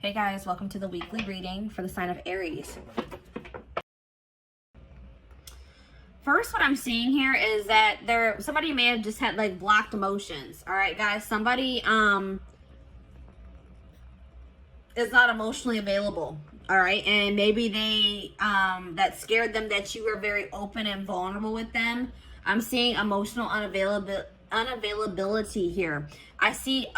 Hey guys, welcome to the weekly reading for the sign of Aries. First, what I'm seeing here is that somebody may have just had like blocked emotions. All right, guys, somebody is not emotionally available. All right, and maybe they that scared them that you were very open and vulnerable with them. I'm seeing emotional unavailability here. I see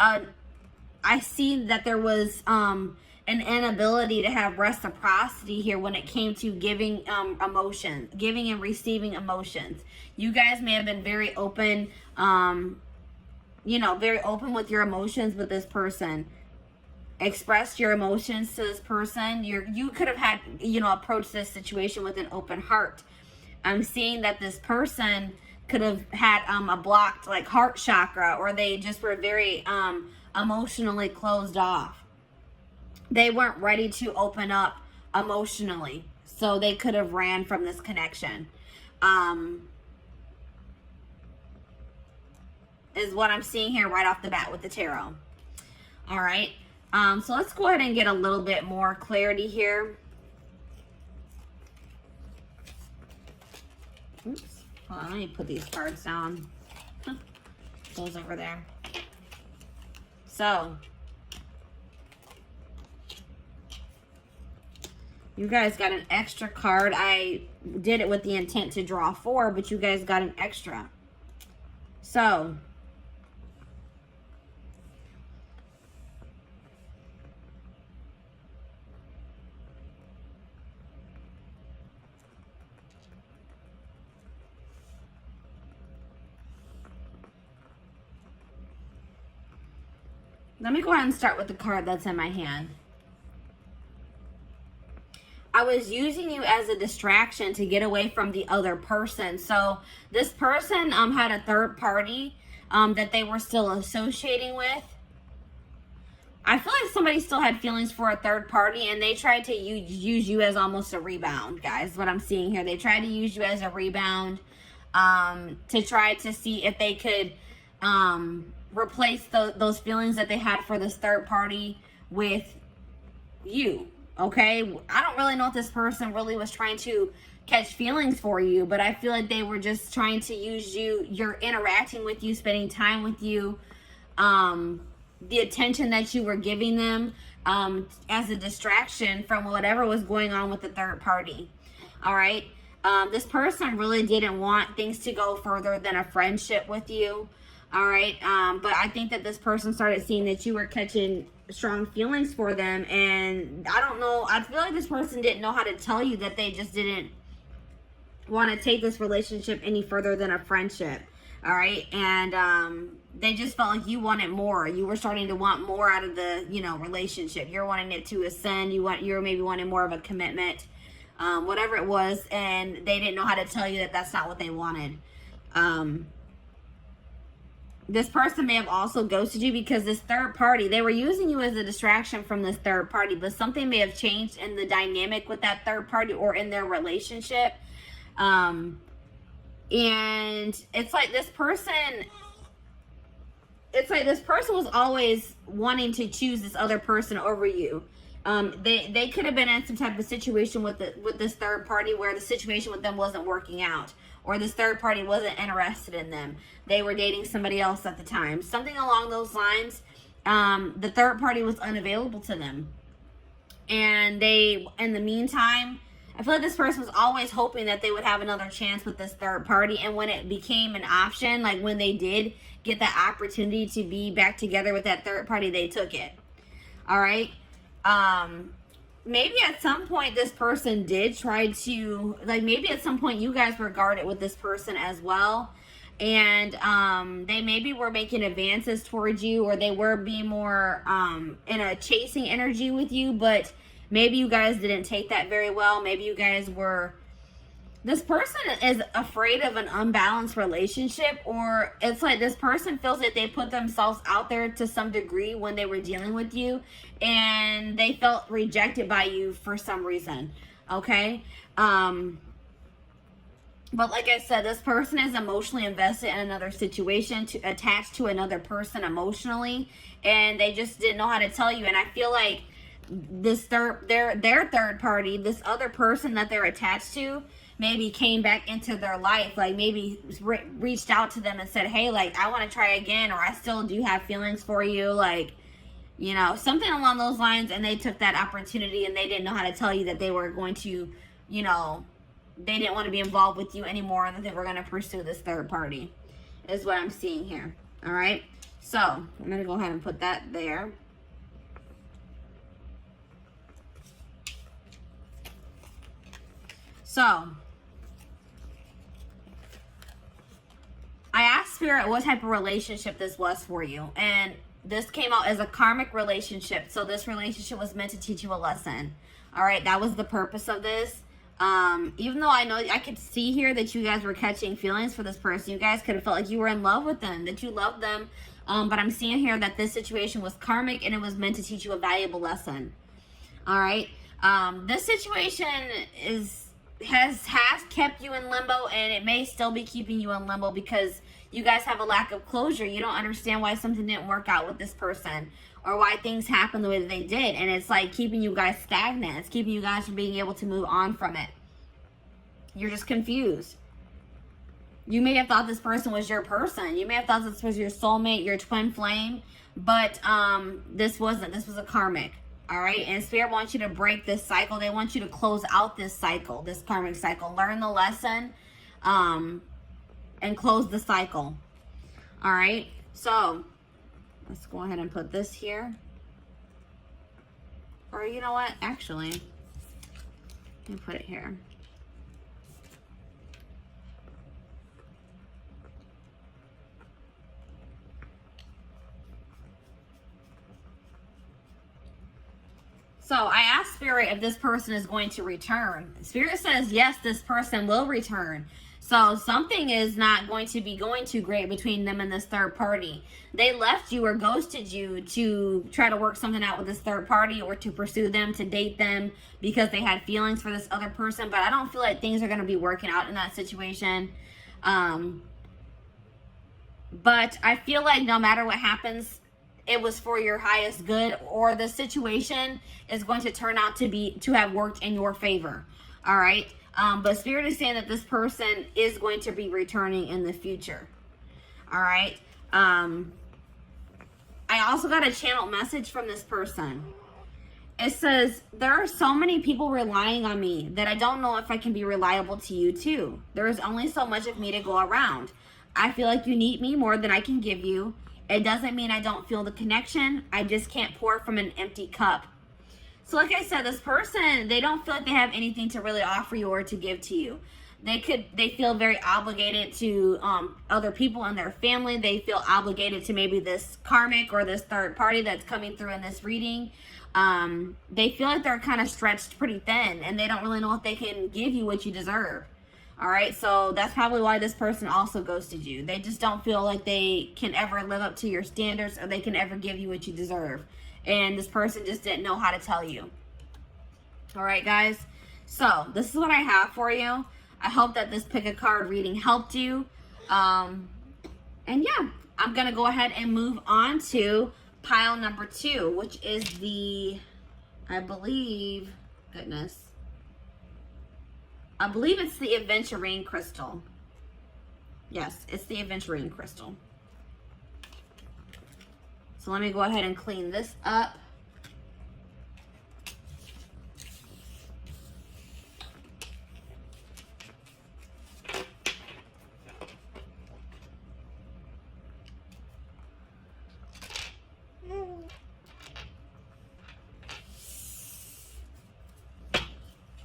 that there was an inability to have reciprocity here when it came to giving emotions, giving and receiving emotions. You guys may have been very open, very open with your emotions with this person. Expressed your emotions to this person. You could have had, approached this situation with an open heart. I'm seeing that this person could have had a blocked like heart chakra, or they just were very emotionally closed off. They weren't ready to open up emotionally, so they could have ran from this connection. Is what I'm seeing here right off the bat with the tarot. All right. So let's go ahead and get a little bit more clarity here. Oops. Hold on, let me put these cards down. Those over there. So, you guys got an extra card. I did it with the intent to draw 4, but you guys got an extra. So, let me go ahead and start with the card that's in my hand. I was using you as a distraction to get away from the other person. So this person had a third party that they were still associating with. I feel like somebody still had feelings for a third party, and they tried to use you as almost a rebound, guys. What I'm seeing here, they tried to use you as a rebound to try to see if they could replace those feelings that they had for this third party with you. Okay, I don't really know if this person really was trying to catch feelings for you, but I feel like they were just trying to use you. You're interacting with you, spending time with you, the attention that you were giving them as a distraction from whatever was going on with the third party. All right, this person really didn't want things to go further than a friendship with you. All right, but I think that this person started seeing that you were catching strong feelings for them, and I don't know, I feel like this person didn't know how to tell you that they just didn't want to take this relationship any further than a friendship. All right, and they just felt like you wanted more. You were starting to want more out of the relationship. You're wanting it to ascend. You're maybe wanting more of a commitment, whatever it was, and they didn't know how to tell you that that's not what they wanted. This person may have also ghosted you because this third party, they were using you as a distraction from this third party, but something may have changed in the dynamic with that third party or in their relationship. And it's like this person was always wanting to choose this other person over you. They could have been in some type of situation with this third party where the situation with them wasn't working out, or this third party wasn't interested in them. They were dating somebody else at the time. Something along those lines. The third party was unavailable to them. And in the meantime, I feel like this person was always hoping that they would have another chance with this third party. And when it became an option, like when they did get that opportunity to be back together with that third party, they took it. All right. Maybe at some point this person did try to, maybe at some point you guys were guarded with this person as well. And they maybe were making advances towards you, or they were being more in a chasing energy with you, but maybe you guys didn't take that very well. Maybe you guys were, this person is afraid of an unbalanced relationship, or it's like this person feels that they put themselves out there to some degree when they were dealing with you, and they felt rejected by you for some reason. Okay. But like I said, this person is emotionally invested in another situation, attached to another person emotionally, and they just didn't know how to tell you. And I feel like this their third party, this other person that they're attached to, maybe came back into their life, like maybe reached out to them and said, hey, like, I want to try again, or I still do have feelings for you, like, you know, something along those lines, and they took that opportunity and they didn't know how to tell you that they were going to, you know, they didn't want to be involved with you anymore and that they were going to pursue this third party, is what I'm seeing here. All right, so I'm going to go ahead and put that there. So I asked Spirit what type of relationship this was for you, and this came out as a karmic relationship. So this relationship was meant to teach you a lesson. All right, that was the purpose of this. Even though I know I could see here that you guys were catching feelings for this person, you guys could have felt like you were in love with them, that you loved them. But I'm seeing here that this situation was karmic and it was meant to teach you a valuable lesson. All right, this situation has kept you in limbo, and it may still be keeping you in limbo because you guys have a lack of closure. You don't understand why something didn't work out with this person, or why things happened the way that they did, and it's like keeping you guys stagnant. It's keeping you guys from being able to move on from it. You're just confused. You may have thought this person was your person. You may have thought this was your soulmate, your twin flame, but this wasn't. This was a karmic. All right, and Spirit wants you to break this cycle. They want you to close out this cycle, this karmic cycle. Learn the lesson, and close the cycle. All right, so let's go ahead and put this here. Or you know what? Actually, let me put it here. So I asked Spirit if this person is going to return. Spirit says, yes, this person will return. So something is not going to be going too great between them and this third party. They left you or ghosted you to try to work something out with this third party, or to pursue them, to date them because they had feelings for this other person. But I don't feel like things are going to be working out in that situation. But I feel like no matter what happens, it was for your highest good, or the situation is going to turn out to have worked in your favor. All right. But Spirit is saying that this person is going to be returning in the future. All right. I also got a channeled message from this person. It says, there are so many people relying on me that I don't know if I can be reliable to you too. There is only so much of me to go around. I feel like you need me more than I can give you. It doesn't mean I don't feel the connection. I just can't pour from an empty cup. So like I said, this person, they don't feel like they have anything to really offer you or to give to you. They feel very obligated to other people in their family. They feel obligated to maybe this karmic or this third party that's coming through in this reading. They feel like they're kind of stretched pretty thin, and they don't really know if they can give you what you deserve. All right, so that's probably why this person also ghosted you. They just don't feel like they can ever live up to your standards, or they can ever give you what you deserve. And this person just didn't know how to tell you. All right, guys. So this is what I have for you. I hope that this pick a card reading helped you. And yeah, I'm going to go ahead and move on to pile number 2, which is the, I believe it's the aventurine crystal. Yes, it's the aventurine crystal. So let me go ahead and clean this up.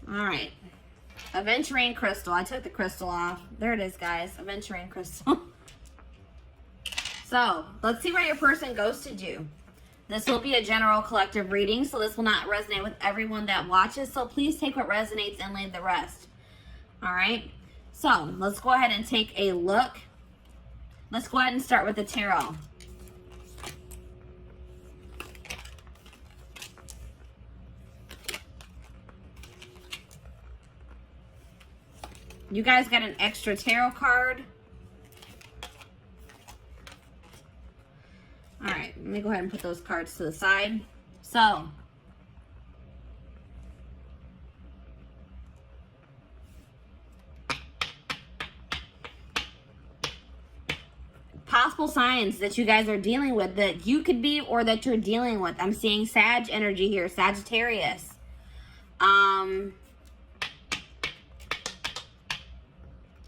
All right. Aventurine crystal. I took the crystal off. There it is, guys. Aventurine crystal. So, let's see where your person ghosted you. This will be a general collective reading, so this will not resonate with everyone that watches. So, please take what resonates and leave the rest. All right? So, let's go ahead and take a look. Let's go ahead and start with the tarot. You guys got an extra tarot card. All right, let me go ahead and put those cards to the side. So, possible signs that you guys are dealing with, that you could be or that you're dealing with. I'm seeing Sag energy here, Sagittarius.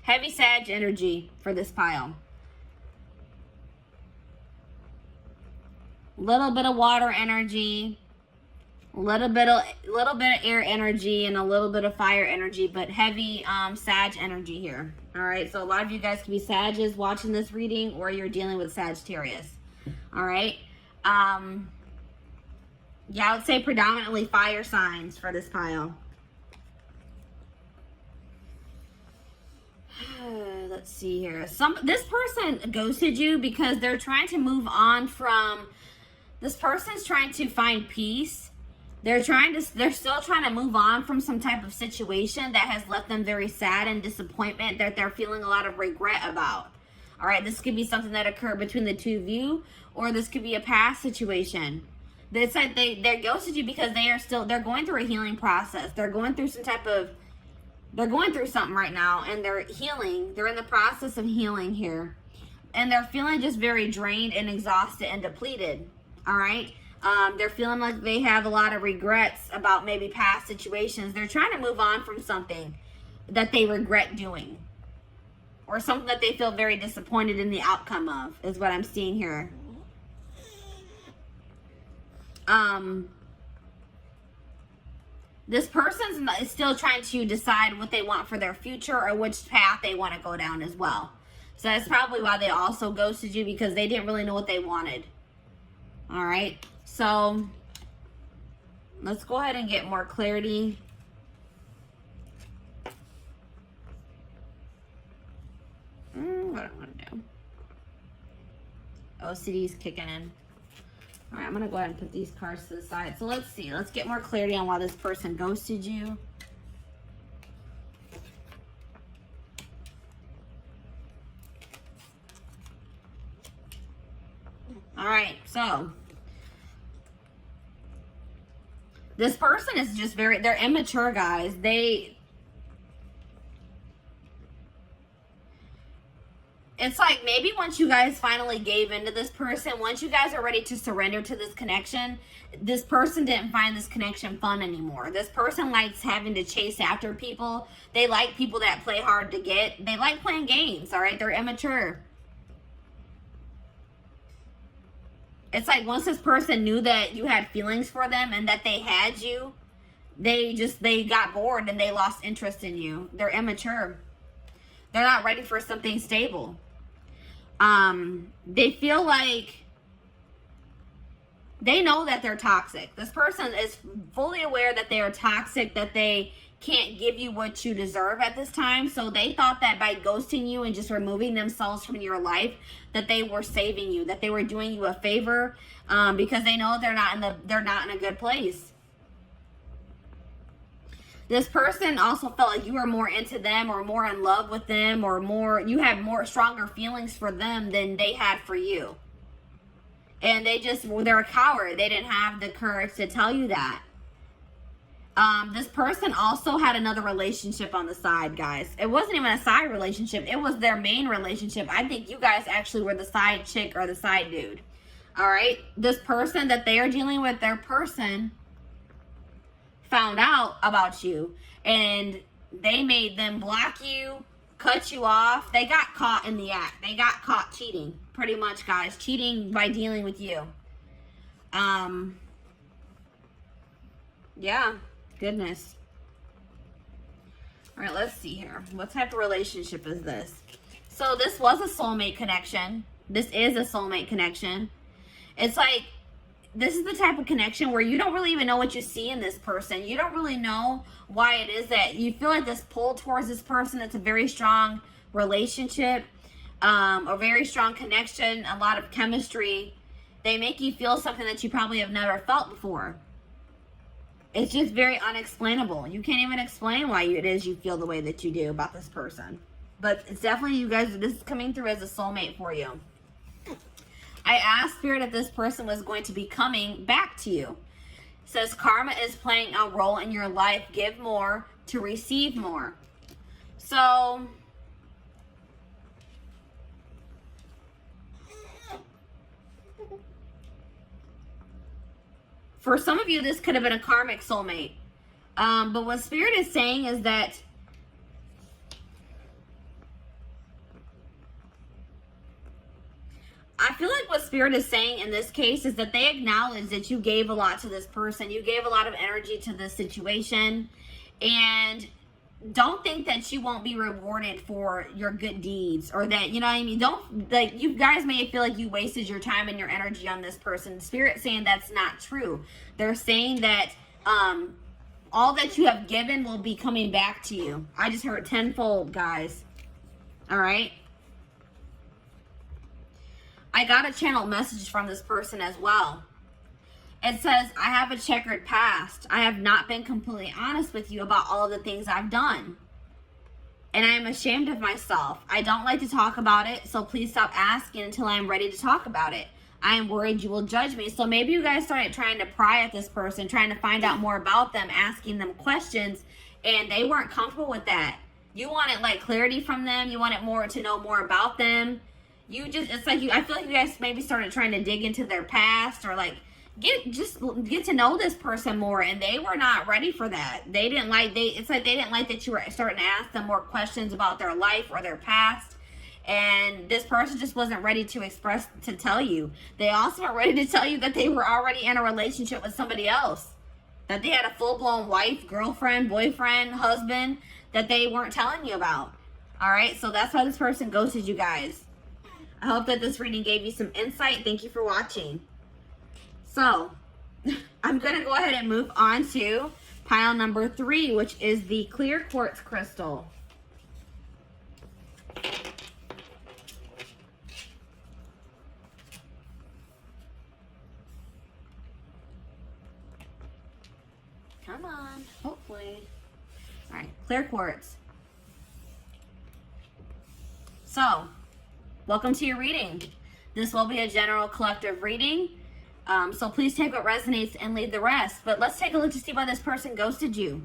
Heavy Sag energy for this pile. Little bit of water energy, little bit of air energy, and a little bit of fire energy, but heavy Sag energy here. All right, so a lot of you guys could be Sages watching this reading, or you're dealing with Sagittarius. All right. Yeah, I would say predominantly fire signs for this pile. Let's see here. This person ghosted you because they're trying to move on from. This person's trying to find peace. They're still trying to move on from some type of situation that has left them very sad and disappointment, that they're feeling a lot of regret about. All right, this could be something that occurred between the two of you, or this could be a past situation. It's like they ghosted you because they're going through a healing process. They're going through something right now, and they're healing. They're in the process of healing here, and they're feeling just very drained and exhausted and depleted. All right. They're feeling like they have a lot of regrets about maybe past situations. They're trying to move on from something that they regret doing, or something that they feel very disappointed in the outcome of, is what I'm seeing here. This person is still trying to decide what they want for their future, or which path they want to go down as well. So that's probably why they also ghosted you, because they didn't really know what they wanted. All right, so let's go ahead and get more clarity. What do I want to do? OCD is kicking in. All right, I'm going to go ahead and put these cards to the side. So let's see. Let's get more clarity on why this person ghosted you. All right, so this person is just they're immature, guys. It's like maybe once you guys finally gave into this person, once you guys are ready to surrender to this connection, this person didn't find this connection fun anymore. This person likes having to chase after people. They like people that play hard to get. They like playing games, all right? They're immature. It's like once this person knew that you had feelings for them and that they had you, they got bored and they lost interest in you. They're immature. They're not ready for something stable. They feel like they know that they're toxic. This person is fully aware that they are toxic, that they can't give you what you deserve at this time. So they thought that by ghosting you and just removing themselves from your life, that they were saving you, that they were doing you a favor, because they know they're not in a good place. This person also felt like you were more into them, or more in love with them, or you had stronger feelings for them than they had for you. And they're a coward. They didn't have the courage to tell you that. This person also had another relationship on the side, guys. It wasn't even a side relationship. It was their main relationship. I think you guys actually were the side chick or the side dude. All right? This person that they are dealing with, their person found out about you, and they made them block you, cut you off. They got caught in the act. They got caught cheating, pretty much, guys. Cheating by dealing with you. Yeah. Goodness. All right, let's see here. What type of relationship is this? So this was a soulmate connection. This is a soulmate connection. It's like, this is the type of connection where you don't really even know what you see in this person. You don't really know why it is that you feel like this pull towards this person. It's a very strong relationship, a very strong connection, a lot of chemistry. They make you feel something that you probably have never felt before. It's just very unexplainable. You can't even explain why it is you feel the way that you do about this person. But it's definitely, you guys, this is coming through as a soulmate for you. I asked Spirit if this person was going to be coming back to you. It says karma is playing a role in your life. Give more to receive more. So For some of you, this could have been a karmic soulmate. But what Spirit is saying is that I feel like what Spirit is saying in this case is that they acknowledge that you gave a lot to this person. You gave a lot of energy to this situation. And don't think that you won't be rewarded for your good deeds, or that, you know what I mean? Don't, like, you guys may feel like you wasted your time and your energy on this person. Spirit saying that's not true. They're saying that all that you have given will be coming back to you. I just heard tenfold, guys. All right. I got a channel message from this person as well. It says, I have a checkered past. I have not been completely honest with you about all of the things I've done. And I am ashamed of myself. I don't like to talk about it, so please stop asking until I am ready to talk about it. I am worried you will judge me. So maybe you guys started trying to pry at this person, trying to find out more about them, asking them questions, and they weren't comfortable with that. You wanted like clarity from them. You wanted more to know more about them. You just, it's like I feel like you guys maybe started trying to dig into their past, or like get to know this person more, and they were not ready for that. They didn't like, it's like they didn't like that you were starting to ask them more questions about their life or their past. And this person just wasn't ready to tell you. They also weren't ready to tell you that they were already in a relationship with somebody else. That they had a full-blown wife, girlfriend, boyfriend, husband that they weren't telling you about. Alright, so that's why this person ghosted you guys. I hope that this reading gave you some insight. Thank you for watching. So, I'm going to go ahead and move on to pile number 3, which is the clear quartz crystal. Come on, hopefully. All right, clear quartz. So, welcome to your reading. This will be a general collective reading. So please take what resonates and leave the rest. But let's take a look to see why this person ghosted you.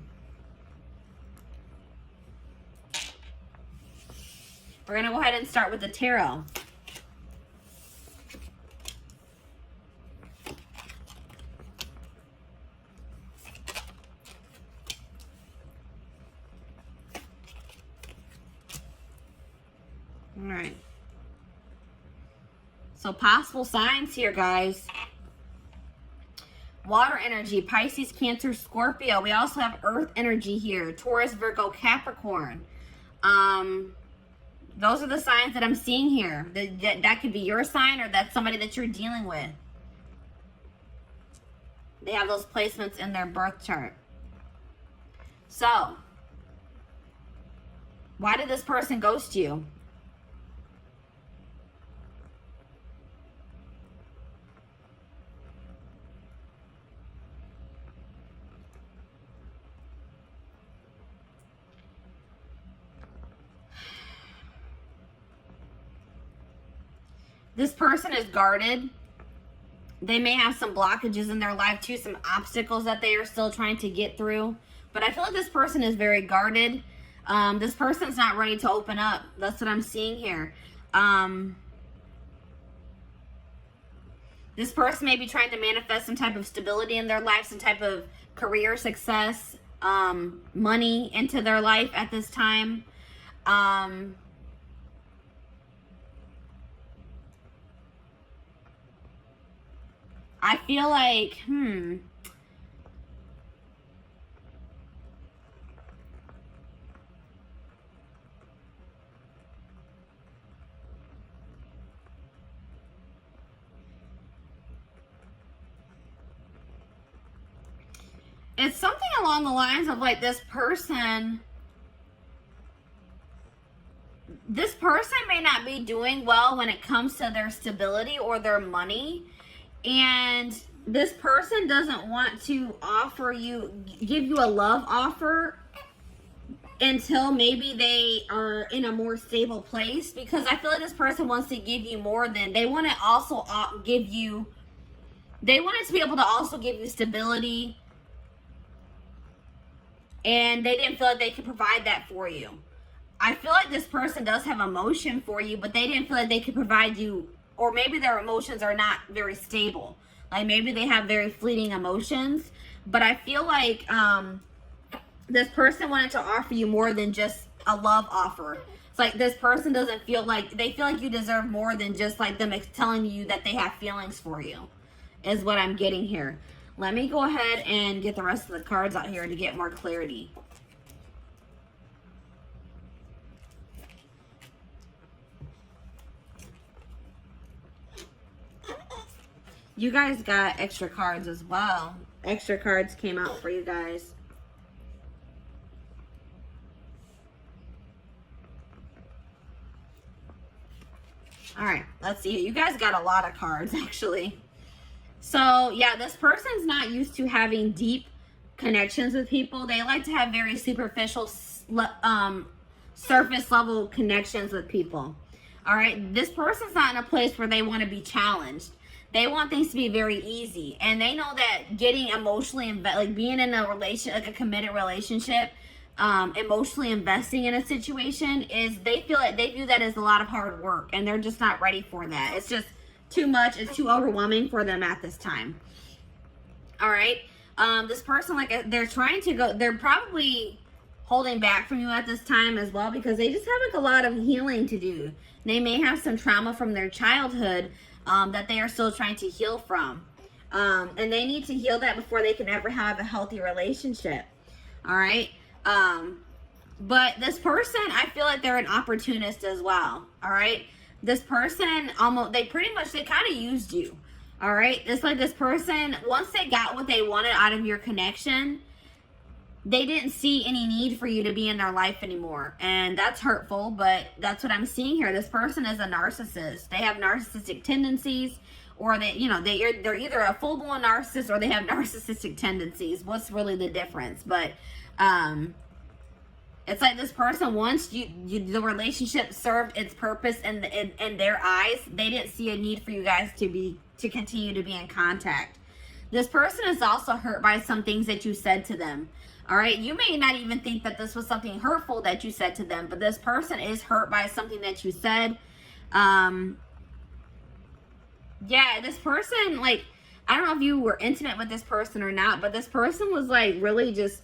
We're going to go ahead and start with the tarot. All right. So possible signs here, guys. Water energy, Pisces, Cancer, Scorpio. We also have earth energy here. Taurus, Virgo, Capricorn. Those are the signs that I'm seeing here. That could be your sign, or that's somebody that you're dealing with. They have those placements in their birth chart. So, why did this person ghost you? This person is guarded. They may have some blockages in their life too, some obstacles that they are still trying to get through. But I feel like this person is very guarded. This person's not ready to open up. That's what I'm seeing here. This person may be trying to manifest some type of stability in their life, some type of career success, money into their life at this time. I feel like, it's something along the lines of like this person may not be doing well when it comes to their stability or their money. And this person doesn't want to give you a love offer until maybe they are in a more stable place. Because I feel like this person wants to give you more than, they want to also give you, they want it to be able to also give you stability. And they didn't feel like they could provide that for you. I feel like this person does have emotion for you, but they didn't feel like they could provide you, or maybe their emotions are not very stable. Like maybe they have very fleeting emotions, but I feel like this person wanted to offer you more than just a love offer. It's like this person doesn't feel like, they feel like you deserve more than just like them telling you that they have feelings for you, is what I'm getting here. Let me go ahead and get the rest of the cards out here to get more clarity. You guys got extra cards as well. Extra cards came out for you guys. All right, let's see. You guys got a lot of cards, actually. So, yeah, this person's not used to having deep connections with people. They like to have very superficial, surface level connections with people. All right, this person's not in a place where they want to be challenged. They want things to be very easy, and they know that getting emotionally like being in a relation, like a committed relationship, emotionally investing in a situation is, they feel like they view that as a lot of hard work, and they're just not ready for that. It's just too much. It's too overwhelming for them at this time. All right, this person, like, they're trying to go. They're probably holding back from you at this time as well, because they just have like a lot of healing to do. They may have some trauma from their childhood that they are still trying to heal from. And they need to heal that before they can ever have a healthy relationship. All right. But this person, I feel like they're an opportunist as well. All right. This person they kind of used you. All right. It's like this person, once they got what they wanted out of your connection, they didn't see any need for you to be in their life anymore. And that's hurtful, but that's what I'm seeing here. This person is a narcissist. They have narcissistic tendencies, or they're either a full-blown narcissist or they have narcissistic tendencies. What's really the difference? But it's like this person, once the relationship served its purpose in their eyes, they didn't see a need for you guys to continue to be in contact. This person is also hurt by some things that you said to them. All right, you may not even think that this was something hurtful that you said to them, but this person is hurt by something that you said. Yeah, this person, like, I don't know if you were intimate with this person or not, but this person was like really just,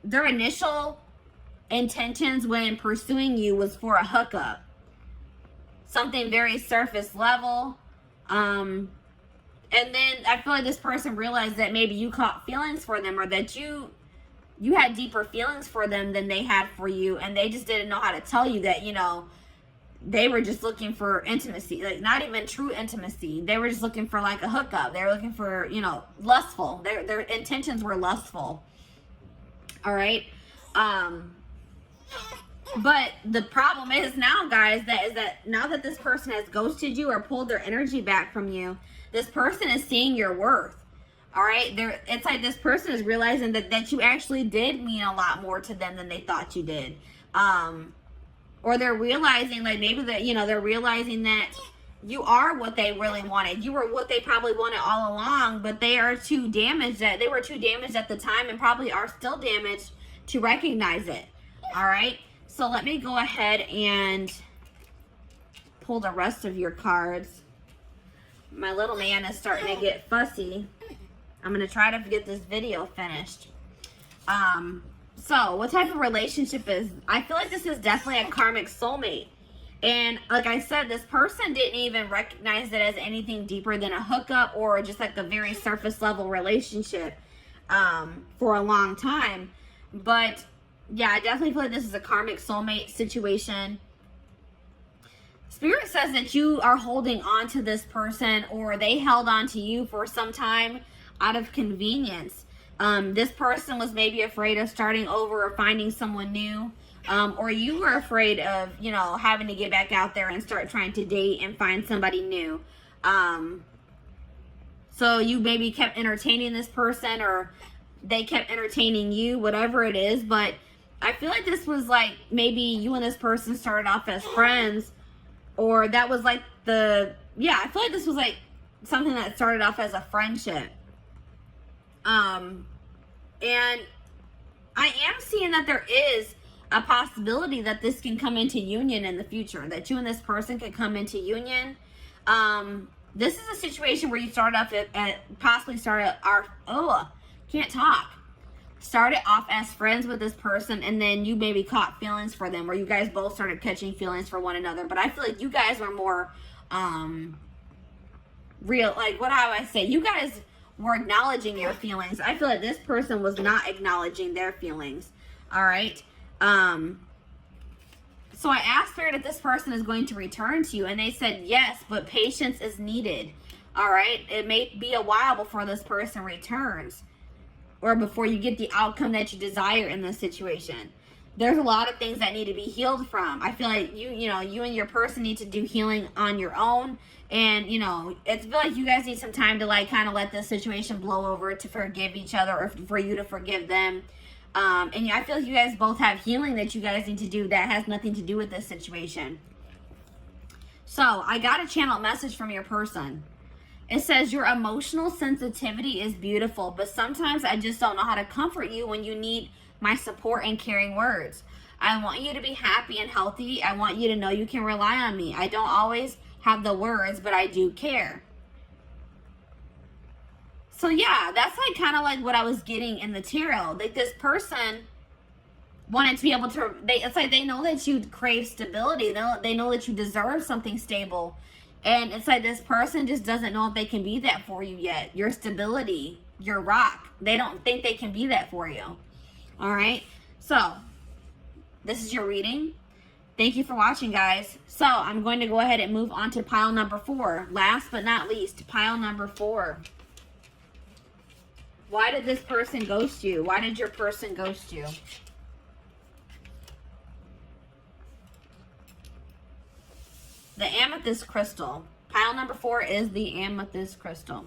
their initial intentions when pursuing you was for a hookup. Something very surface level. And then I feel like this person realized that maybe you caught feelings for them, or that you had deeper feelings for them than they had for you, and they just didn't know how to tell you that, they were just looking for intimacy, like not even true intimacy. They were just looking for like a hookup. They were looking for, lustful. Their intentions were lustful. All right. But the problem is now, guys, that now that this person has ghosted you or pulled their energy back from you, this person is seeing your worth. All right, it's like this person is realizing that you actually did mean a lot more to them than they thought you did. Or they're realizing, like, maybe that, they're realizing that you are what they really wanted. You were what they probably wanted all along, but they were too damaged at the time, and probably are still damaged to recognize it. All right, so let me go ahead and pull the rest of your cards. My little man is starting to get fussy. I'm going to try to get this video finished. So, what type of relationship is... I feel like this is definitely a karmic soulmate. And like I said, this person didn't even recognize it as anything deeper than a hookup or just like a very surface level relationship for a long time. But, yeah, I definitely feel like this is a karmic soulmate situation. Spirit says that you are holding on to this person, or they held on to you for some time out of convenience. This person was maybe afraid of starting over or finding someone new, or you were afraid of, having to get back out there and start trying to date and find somebody new. So you maybe kept entertaining this person, or they kept entertaining you, whatever it is. But I feel like this was like, maybe you and this person started off as friends, or that was like I feel like this was like something that started off as a friendship. And I am seeing that there is a possibility that this can come into union in the future, that you and this person could come into union. This is a situation where you start off possibly started can't talk. Started off as friends with this person, and then you maybe caught feelings for them, or you guys both started catching feelings for one another. But I feel like you guys were more real, like, what do I say? You guys were acknowledging your feelings. I feel like this person was not acknowledging their feelings. All right. So I asked Spirit if this person is going to return to you, and they said yes, but patience is needed. All right. It may be a while before this person returns, or before you get the outcome that you desire in this situation. There's a lot of things that need to be healed from. I feel like you and your person need to do healing on your own. And, you know, it's feel like you guys need some time to, like, kind of let this situation blow over, to forgive each other, or for you to forgive them. And I feel like you guys both have healing that you guys need to do that has nothing to do with this situation. So I got a channel message from your person. It says, your emotional sensitivity is beautiful, but sometimes I just don't know how to comfort you when you need my support and caring words. I want you to be happy and healthy. I want you to know you can rely on me. I don't always have the words, but I do care. So yeah, that's like kind of like what I was getting in the tarot. Like, this person wanted to be able to, it's like they know that you crave stability. They know that you deserve something stable. And it's like this person just doesn't know if they can be that for you yet. Your stability, your rock. They don't think they can be that for you. All right. So this is your reading. Thank you for watching, guys. So I'm going to go ahead and move on to pile number 4. Last but not least, pile number 4. Why did this person ghost you? Why did your person ghost you? The amethyst crystal. Pile number 4 is the amethyst crystal.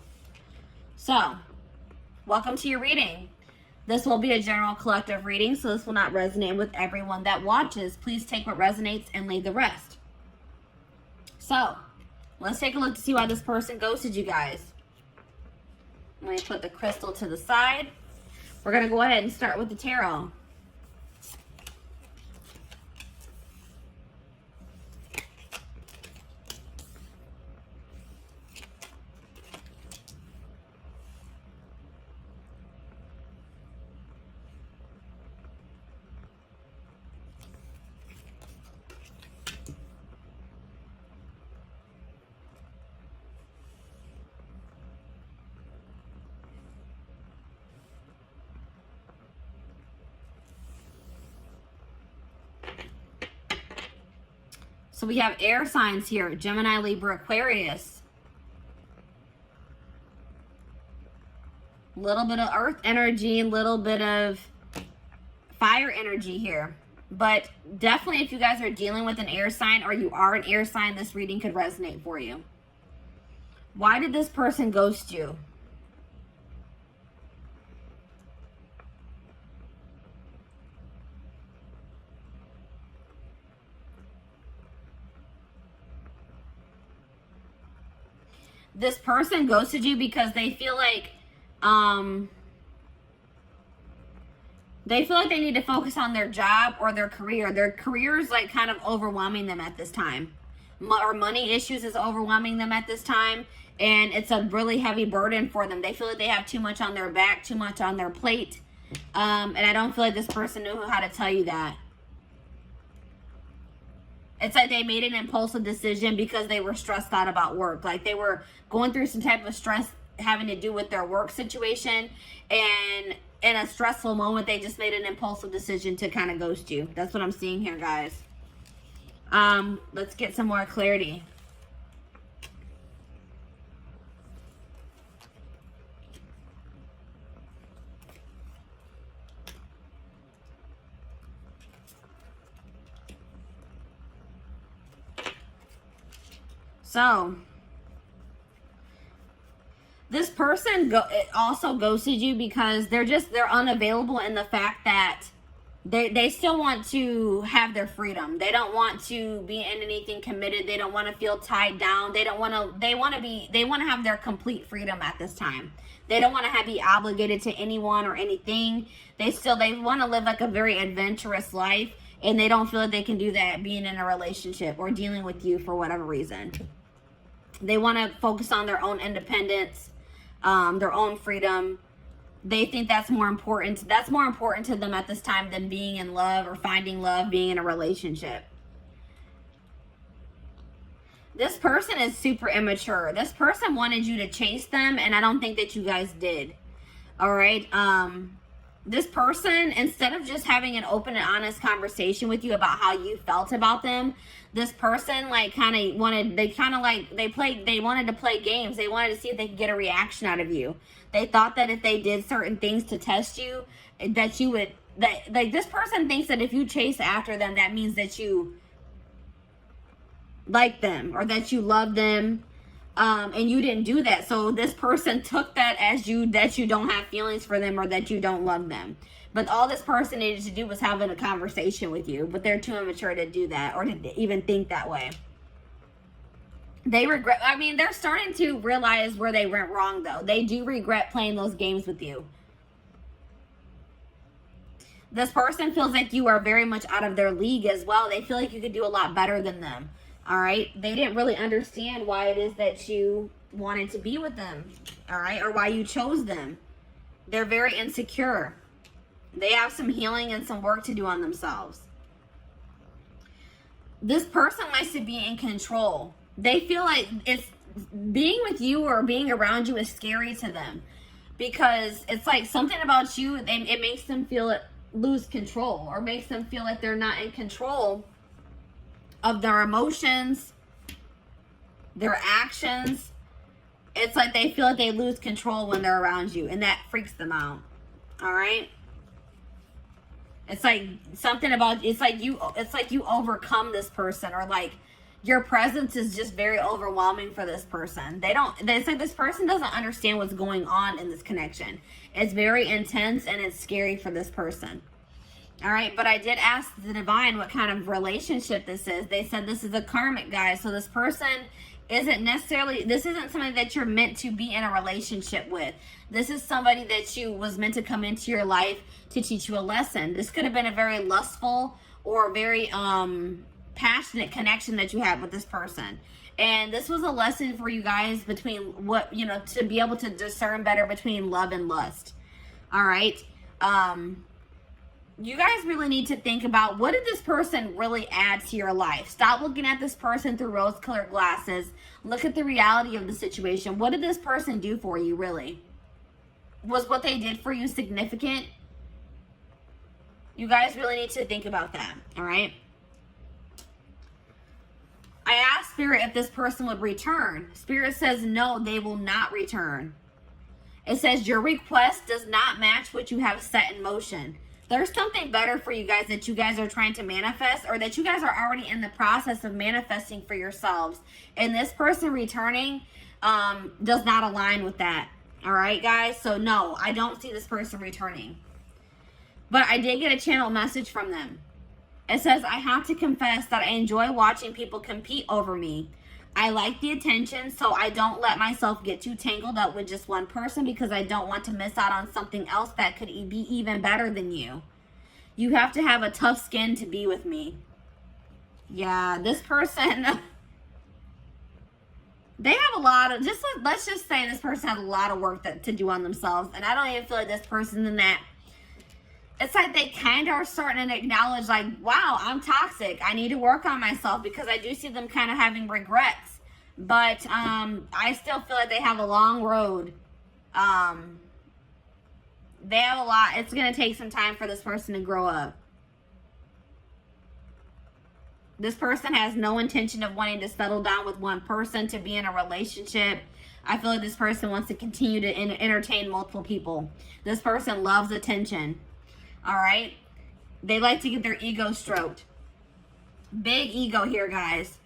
So, welcome to your reading. This will be a general collective reading, so this will not resonate with everyone that watches. Please take what resonates and leave the rest. So, let's take a look to see why this person ghosted you guys. Let me put the crystal to the side. We're going to go ahead and start with the tarot. So we have air signs here, Gemini, Libra, Aquarius. A little bit of earth energy, a little bit of fire energy here. But definitely if you guys are dealing with an air sign, or you are an air sign, this reading could resonate for you. Why did this person ghost you? This person ghosted you because they feel like they need to focus on their job or their career. Their career is like kind of overwhelming them at this time. Or money issues is overwhelming them at this time. And it's a really heavy burden for them. They feel like they have too much on their back, too much on their plate. And I don't feel like this person knew how to tell you that. It's like they made an impulsive decision because they were stressed out about work. Like they were going through some type of stress having to do with their work situation. And in a stressful moment, they just made an impulsive decision to kind of ghost you. That's what I'm seeing here, guys. Let's get some more clarity. So, this person also ghosted you because they're unavailable in the fact that they still want to have their freedom. They don't want to be in anything committed. They don't want to feel tied down. They want to have their complete freedom at this time. They don't want to be obligated to anyone or anything. They want to live like a very adventurous life, and they don't feel like they can do that being in a relationship or dealing with you for whatever reason. They want to focus on their own independence, their own freedom. They think that's more important. That's more important to them at this time than being in love or finding love, being in a relationship. This person is super immature. This person wanted you to chase them, and I don't think that you guys did. All right. This person, instead of just having an open and honest conversation with you about how you felt about them, this person like they wanted to play games. They wanted to see if they could get a reaction out of you. They thought that if they did certain things to test you, that you would, like this person thinks that if you chase after them, that means that you like them or that you love them. And you didn't do that. So this person took that as that you don't have feelings for them or that you don't love them. But all this person needed to do was having a conversation with you. But they're too immature to do that or to even think that way. They regret, I mean, they're starting to realize where they went wrong though. They do regret playing those games with you. This person feels like you are very much out of their league as well. They feel like you could do a lot better than them. All right. They didn't really understand why it is that you wanted to be with them. All right. Or why you chose them. They're very insecure. They have some healing and some work to do on themselves. This person likes to be in control. They feel like it's being with you or being around you is scary to them because it's like something about you. It makes them lose control or makes them feel like they're not in control of their emotions, their actions. It's like they feel like they lose control when they're around you, and that freaks them out. All right. It's like something about, it's like you overcome this person, or like your presence is just very overwhelming for this person. It's like this person doesn't understand what's going on in this connection. It's very intense and it's scary for this person. All right, but I did ask the divine what kind of relationship this is. They said this is a karmic, guys. So this person this isn't somebody that you're meant to be in a relationship with. This is somebody that was meant to come into your life to teach you a lesson. This could have been a very lustful or very passionate connection that you had with this person. And this was a lesson for you guys between to be able to discern better between love and lust. All right. You guys really need to think about, what did this person really add to your life? Stop looking at this person through rose-colored glasses. Look at the reality of the situation. What did this person do for you, really? Was what they did for you significant? You guys really need to think about that, all right? I asked Spirit if this person would return. Spirit says no, they will not return. It says your request does not match what you have set in motion. There's something better for you guys that you guys are trying to manifest, or that you guys are already in the process of manifesting for yourselves. And this person returning does not align with that. All right, guys? So no, I don't see this person returning. But I did get a channel message from them. It says, I have to confess that I enjoy watching people compete over me. I like the attention, so I don't let myself get too tangled up with just one person because I don't want to miss out on something else that could be even better than you. You have to have a tough skin to be with me. Yeah, this person, they have a lot of, let's just say this person has a lot of work to do on themselves. And I don't even feel like this person's in that. It's like they kind of are starting to acknowledge, like, wow, I'm toxic. I need to work on myself, because I do see them kind of having regrets. But I still feel like they have a long road. They have a lot. It's going to take some time for this person to grow up. This person has no intention of wanting to settle down with one person, to be in a relationship. I feel like this person wants to continue to entertain multiple people. This person loves attention. All right. They like to get their ego stroked. Big ego here, guys.